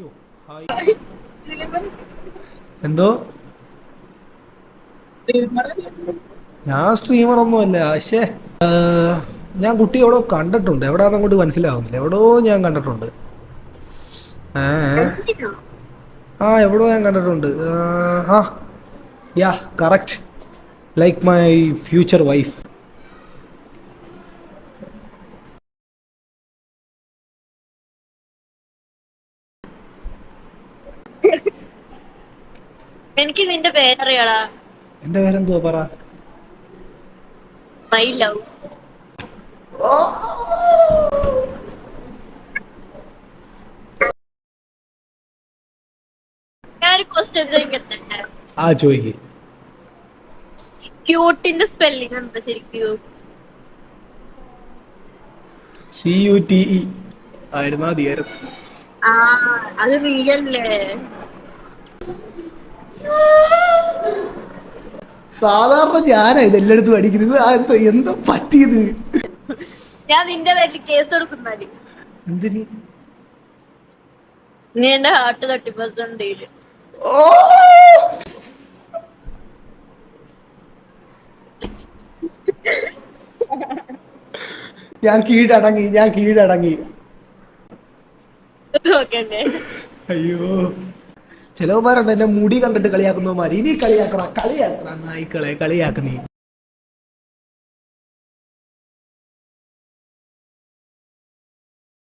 യോ, ഹായ്. എന്തോ? ഞാൻ സ്ട്രീമർ ഒന്നുമല്ല. പക്ഷേ ഞാൻ കുട്ടി എവിടോ കണ്ടിട്ടുണ്ട്. എവിടാന്ന് അങ്ങോട്ട് മനസ്സിലാവുന്നില്ല. എവിടോ ഞാൻ കണ്ടിട്ടുണ്ട്. ഏ ഏ. ആ എവിടോ ഞാൻ കണ്ടിട്ടുണ്ട്. ആ yeah, correct. Like my future wife. എനിക്ക് നിന്റെ പേരറിയാടാ. എന്റെ പേരെന്തുവാ പറ? My love. ഞാനൊരു ക്വസ്റ്റ്യൻ ചോദിക്കട്ടെ? ആ ചോദിക്ക്. ക്യൂട്ടിന്റെ സ്പെല്ലിംഗ് എന്താ ശരിക്കും? CUTE ആയിരുന്നാ മതിയായിരുന്നു. ആ, അത് നീയല്ലേ? സാധാരണ ഞാനാ ഇതെല്ലായിടത്തും അടിക്കുന്നത്. എന്താ പറ്റിയത്? ഞാൻ നിന്റെ പേരിൽ കേസ് കൊടുക്കുന്നാല്. എന്തിന്? നീ എന്റെ ഹാർട്ട് തട്ടിപ്പറിച്ചുണ്ടെങ്കില്. ഓ, ഞാൻ കീഴടങ്ങി. നോക്കണ്ടേ? അയ്യോ, ചിലവന്മാരുണ്ട് എന്നെ മുടി കണ്ടിട്ട് കളിയാക്കുന്നവന്മാർ. ഇനി കളിയാക്കണ നായ്ക്കളെ കളിയാക്കുന്നീ.